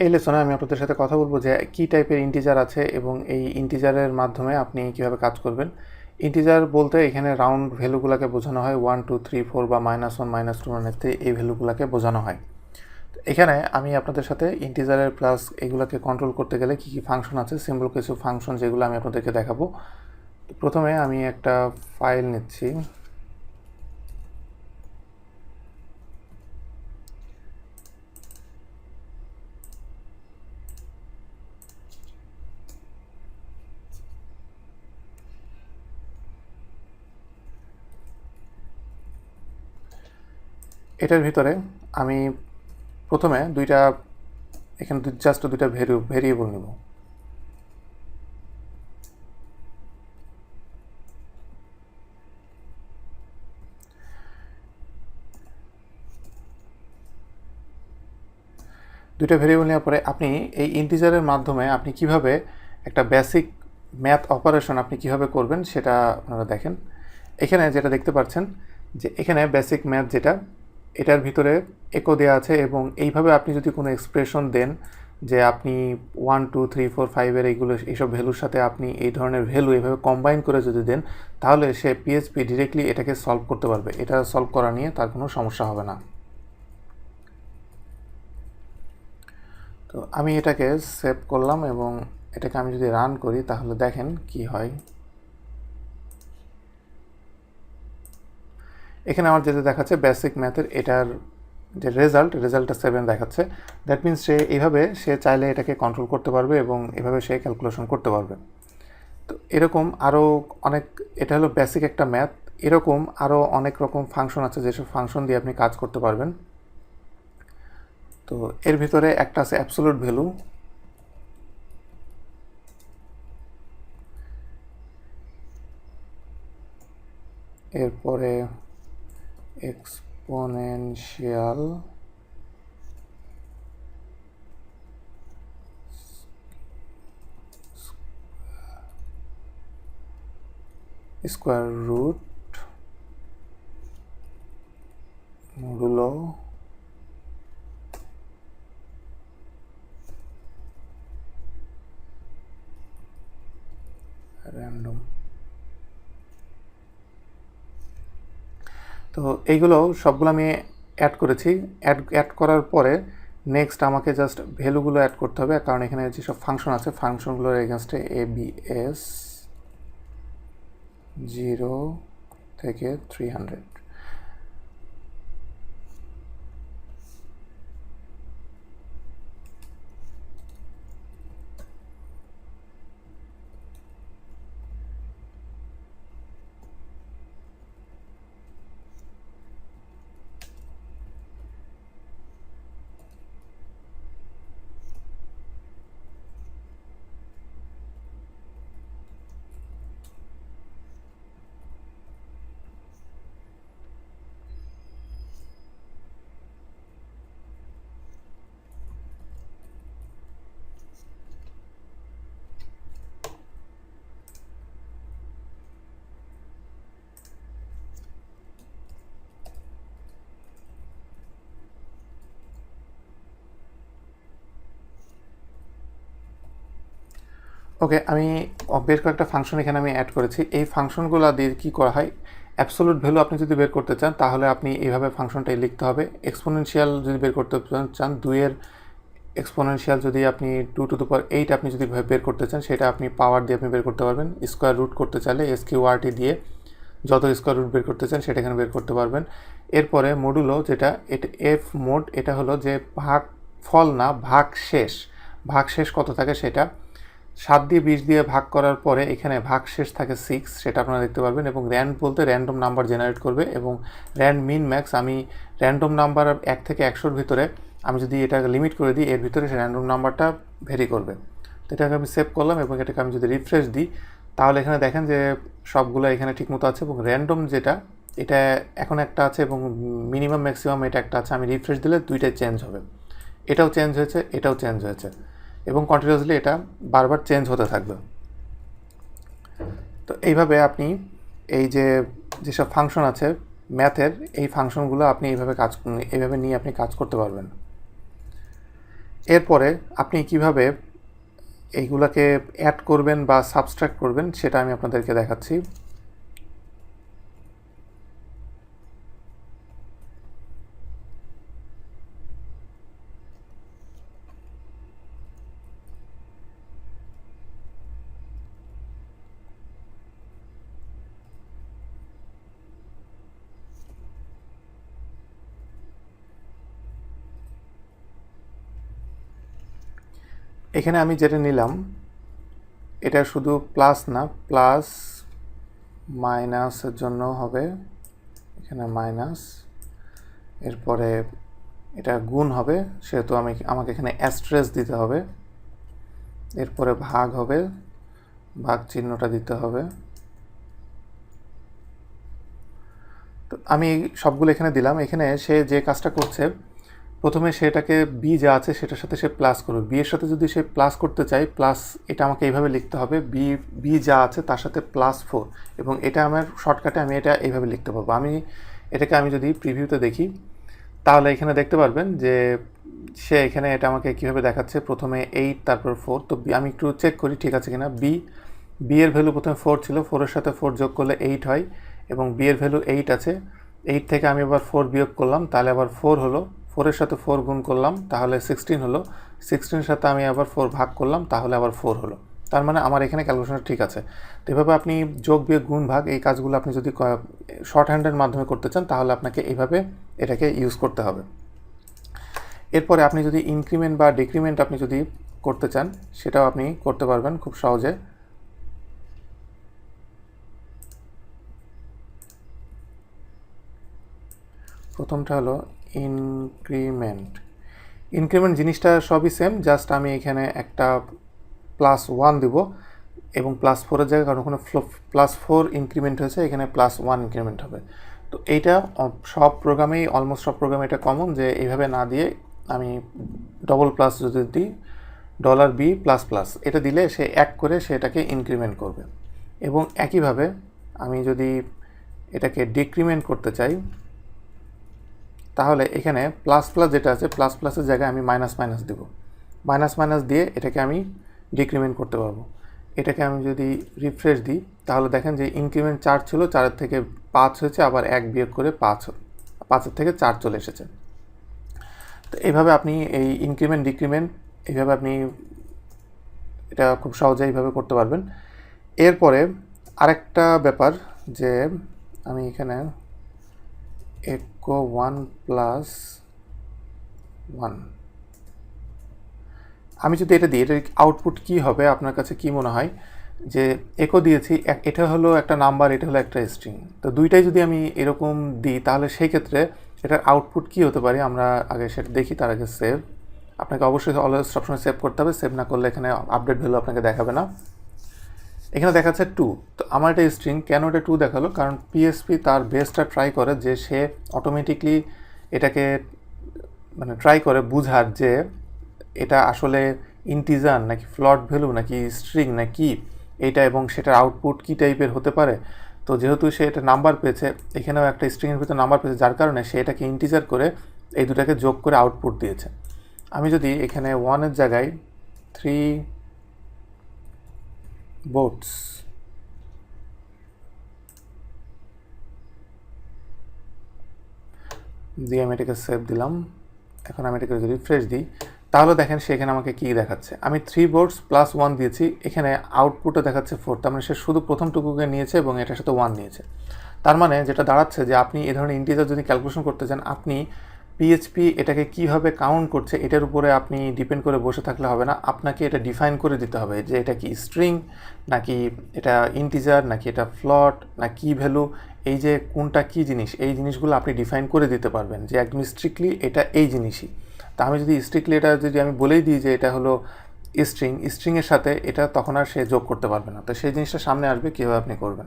এই লেসনে আমি আপনাদের সাথে কথা বলবো যে কী টাইপের ইন্টিজার আছে এবং এই ইন্টিজারের মাধ্যমে আপনি কীভাবে কাজ করবেন। ইন্টিজার বলতে এখানে রাউন্ড ভ্যালুগুলোকে বোঝানো হয়, 1 2 3 4 বা -1 -2 -3 এই ভ্যালুগুলোকে বোঝানো হয়। তো এখানে আমি আপনাদের সাথে ইন্টিজারের প্লাস এগুলোকে কন্ট্রোল করতে গেলে কী কী ফাংশন আছে, সিম্পল কিছু ফাংশন যেগুলো আমি আপনাদেরকে দেখাবো। প্রথমে আমি একটা ফাইল নিচ্ছি। এটার ভিতরে আমি প্রথমে এখানে জাস্ট দুইটা ভেরিয়েবল নেব। দুইটা ভেরিয়েবল নেওয়ার পরে আপনি এই ইন্টিজারের মাধ্যমে আপনি কিভাবে একটা বেসিক ম্যাথ অপারেশন আপনি কিভাবে করবেন সেটা আপনারা দেখেন। এখানে যেটা দেখতে পাচ্ছেন যে এখানে বেসিক ম্যাথ যেটা, এটার ভিতরে একো দেওয়া আছে এবং এইভাবে আপনি যদি কোনো এক্সপ্রেশন দেন যে আপনি 1 2 3 4 5 এইসব ভ্যালুর সাথে আপনি এই ধরনের ভ্যালু এইভাবে কম্বাইন করে যদি দেন, তাহলে সে পিএইচপি ডিরেক্টলি এটাকে সলভ করতে পারবে। এটা সলভ করা নিয়ে তার কোনো সমস্যা হবে না। তো আমি এটাকে সেভ করলাম এবং এটাকে আমি যদি রান করি তাহলে দেখেন কি হয়। এখানে আমার যেটা দেখাচ্ছে বেসিক ম্যাথের এটার যে রেজাল্টটা 7 দেখাচ্ছে। দ্যাট মিনস সে চাইলে এটাকে কন্ট্রোল করতে পারবে এবং এভাবে সে ক্যালকুলেশন করতে পারবে। তো এরকম আরও অনেক, এটা হলো বেসিক একটা ম্যাথ। এরকম আরও অনেক রকম ফাংশন আছে যেসব ফাংশন দিয়ে আপনি কাজ করতে পারবেন। তো এর ভিতরে একটা আছে অ্যাবসোলিউট ভ্যালু। এরপরে exponential, square root, modulo, random. তো এইগুলো সবগুলো আমি অ্যাড করেছি। অ্যাড করার পরে নেক্সট আমাকে জাস্ট ভ্যালুগুলো অ্যাড করতে হবে, কারণ এখানে যেসব ফাংশন আছে ফাংশনগুলোর এগেনস্টে ABS 0 থেকে 300। ওকে, আমি বের কয়েকটা ফাংশন এখানে আমি অ্যাড করেছি। এই ফাংশনগুলো দিয়ে কী করা হয়, অ্যাবসোলিউট ভ্যালু আপনি যদি বের করতে চান তাহলে আপনি এইভাবে ফাংশনটাই লিখতে হবে। এক্সপোনেনশিয়াল যদি বের করতে চান, 2-এর এক্সপোনেনশিয়াল যদি আপনি 2 টু দ্য পাওয়ার 8 আপনি যদি বের করতে চান, সেটা আপনি পাওয়ার দিয়ে আপনি বের করতে পারবেন। স্কোয়ার রুট করতে চাইলে SQRT দিয়ে যত স্কোয়ার রুট বের করতে চান সেটা এখানে বের করতে পারবেন। এরপরে মডুলো, যেটা এটা এফ মোড, এটা হলো যে ভাগ ফল না, ভাগ শেষ কত থাকে সেটা 7 দিয়ে 20 দিয়ে ভাগ করার পরে এখানে ভাগ শেষ থাকে 6, সেটা আপনারা দেখতে পারবেন। এবং র্যান্ড বলতে র্যান্ডম নাম্বার জেনারেট করবে এবং র্যান্ড মিন ম্যাক্স, আমি র্যান্ডম নাম্বার 1 থেকে 100-র ভিতরে আমি যদি এটাকে লিমিট করে দিই, এর ভিতরে সে র্যান্ডম নাম্বারটা ভেরি করবে। তো এটাকে আমি সেভ করলাম এবং এটাকে আমি যদি রিফ্রেশ দিই তাহলে এখানে দেখেন যে সবগুলো এখানে ঠিকমতো আছে এবং র্যান্ডম যেটা এটা এখন একটা আছে এবং মিনিমাম ম্যাক্সিমাম এটা একটা আছে। আমি রিফ্রেশ দিলে দুইটাই চেঞ্জ হবে, এটাও চেঞ্জ হয়েছে, এটাও চেঞ্জ হয়েছে এবং কন্টিনিউয়াসলি এটা বারবার চেঞ্জ হতে থাকবে। তো এইভাবে আপনি এই যেসব ফাংশন আছে ম্যাথের, এই ফাংশনগুলো আপনি এইভাবে নিয়ে আপনি কাজ করতে পারবেন। এরপরে আপনি কিভাবে এইগুলাকে অ্যাড করবেন বা সাবস্ট্রাক্ট করবেন সেটা আমি আপনাদেরকে দেখাচ্ছি। এখানে আমি যেটা নিলাম এটা শুধু প্লাস না, প্লাস মাইনাসের জন্য হবে, এখানে মাইনাস, এরপরে এটা গুণ হবে, সেহেতু আমাকে এখানে অ্যাস্ট্রেস দিতে হবে, এরপরে ভাগ হবে, ভাগ চিহ্নটা দিতে হবে। তো আমি সবগুলো এখানে দিলাম। এখানে সে যে কাজটা করছে, প্রথমে সেটাকে বি যা আছে সেটার সাথে সে প্লাস করবে। বি এর সাথে যদি সে প্লাস করতে চায়, প্লাস এটা আমাকে এইভাবে লিখতে হবে, বি যা আছে তার সাথে +4, এবং এটা আমার শর্টকাটে আমি এটা এইভাবে লিখতে পারবো। আমি যদি প্রিভিউতে দেখি তাহলে এখানে দেখতে পারবেন যে সে এখানে এটা আমাকে কীভাবে দেখাচ্ছে, প্রথমে 8 তারপর 4। তো আমি একটু চেক করি ঠিক আছে কিনা। বি এর ভ্যালু প্রথমে 4 ছিল, 4-এর সাথে 4 যোগ করলে 8 হয়, এবং বি এর ভ্যালু 8 আছে। 8 থেকে আমি আবার 4 বিয়োগ করলাম, তাহলে আবার 4 হলো। 4-এর সাথে 4 গুণ করলাম, তাহলে 16 হলো। 16-এর সাথে আমি আবার 4 ভাগ করলাম, তাহলে আবার 4 হলো। তার মানে আমার এখানে ক্যালকুলেশন ঠিক আছে। তো এভাবে আপনি যোগ বিয়োগ গুণ ভাগ এই কাজগুলো আপনি যদি শর্ট হ্যান্ডের মাধ্যমে করতে চান, তাহলে আপনাকে এইভাবে এটাকে ইউজ করতে হবে। এরপরে আপনি যদি ইনক্রিমেন্ট বা ডিক্রিমেন্ট আপনি যদি করতে চান, সেটাও আপনি করতে পারবেন খুব সহজে। প্রথমটা হলো ইনক্রিমেন্ট জিনিসটা সবই সেম, জাস্ট আমি এখানে একটা +1 দিব, এবং +4-এর জায়গায় কারণ ওখানে +4 ইনক্রিমেন্ট হয়েছে, এখানে +1 ইনক্রিমেন্ট হবে। তো এইটা সব প্রোগ্রামেই, অলমোস্ট সব প্রোগ্রামে এটা কমন, যে এইভাবে না দিয়ে আমি ডবল প্লাস যদি দিই, $B++, এটা দিলে সে এক করে সেটাকে ইনক্রিমেন্ট করবে। এবং একইভাবে আমি যদি এটাকে ডিক্রিমেন্ট করতে চাই, তাহলে এখানে প্লাস যেটা আছে, প্লাসের জায়গায় আমি মাইনাস দিব। মাইনাস দিয়ে এটাকে আমি ডিক্রিমেন্ট করতে পারবো। এটাকে আমি যদি রিফ্রেশ দিই, তাহলে দেখেন যে ইনক্রিমেন্ট 4 ছিল, 4-এর থেকে 5 হয়েছে, আবার 1 বিয়োগ করে 5-এর থেকে 4 চলে এসেছে। তো এইভাবে আপনি এই ইনক্রিমেন্ট ডিক্রিমেন্ট এইভাবে আপনি এটা খুব সহজে এইভাবে করতে পারবেন। এরপরে আরেকটা ব্যাপার, যে আমি এখানে echo 1 + 1 আমি যদি এটা দিই, এটার আউটপুট কী হবে আপনার কাছে কি মনে হয়? যে একো দিয়েছি, এটা হলো একটা নাম্বার, এটা হলো একটা স্ট্রিং। তো দুইটাই যদি আমি এরকম দিই, তাহলে সেই ক্ষেত্রে এটার আউটপুট কী হতে পারে আমরা আগে সেটা দেখি। তার আগে সেভ, আপনাকে অবশ্যই অলওয়েজ সবসময় সেভ করতে হবে। সেভ না করলে এখানে আপডেট ভ্যালু আপনাকে দেখাবে না। এখানে দেখাচ্ছে 2। তো আমার এটা স্ট্রিং, কেন এটা 2 দেখালো? কারণ পিএসপি তার বেস্টটা ট্রাই করে যে সে অটোমেটিকলি এটাকে ট্রাই করে বুঝার যে এটা আসলে ইন্টিজার নাকি ফ্লট ভ্যালু নাকি স্ট্রিং নাকি এইটা, এবং সেটার আউটপুট কী টাইপের হতে পারে। তো যেহেতু সে এটা নাম্বার পেয়েছে, এখানেও একটা স্ট্রিংয়ের ভিতরে নাম্বার পেয়েছে, যার কারণে সে এটাকে ইন্টিজার করে এই দুটাকে যোগ করে আউটপুট দিয়েছে। আমি যদি এখানে 1-এর জায়গায় 3 boats দিয়ে আমি এটাকে সেভ দিলাম। এখন আমি এটাকে যদি রিফ্রেশ দিই, তাহলে দেখেন সেখানে আমাকে কী দেখাচ্ছে। আমি 3 boats +1 দিয়েছি, এখানে আউটপুটে দেখাচ্ছে 4। তার মানে সে শুধু প্রথমটুকুকে নিয়েছে এবং এটার সাথে 1 নিয়েছে। তার মানে যেটা দাঁড়াচ্ছে যে আপনি এ ধরনের ইন্টিজার যদি ক্যালকুলেশন করতে চান, আপনি পিএইচপি এটাকে কীভাবে কাউন্ট করছে এটার উপরে আপনি ডিপেন্ড করে বসে থাকলে হবে না। আপনাকে এটা ডিফাইন করে দিতে হবে যে এটা কি স্ট্রিং নাকি এটা ইন্টিজার নাকি এটা ফ্লট না কি ভ্যালু, এই যে কোনটা কি জিনিস, এই জিনিসগুলো আপনি ডিফাইন করে দিতে পারবেন যে একদম স্ট্রিক্টলি এটা এই জিনিসই। তা আমি যদি স্ট্রিক্টলি এটা যদি আমি বলেই দিই যে এটা হলো স্ট্রিংয়ের সাথে এটা, তখন আর সে যোগ করতে পারবে না। তো সেই জিনিসটা সামনে আসবে কীভাবে আপনি করবেন।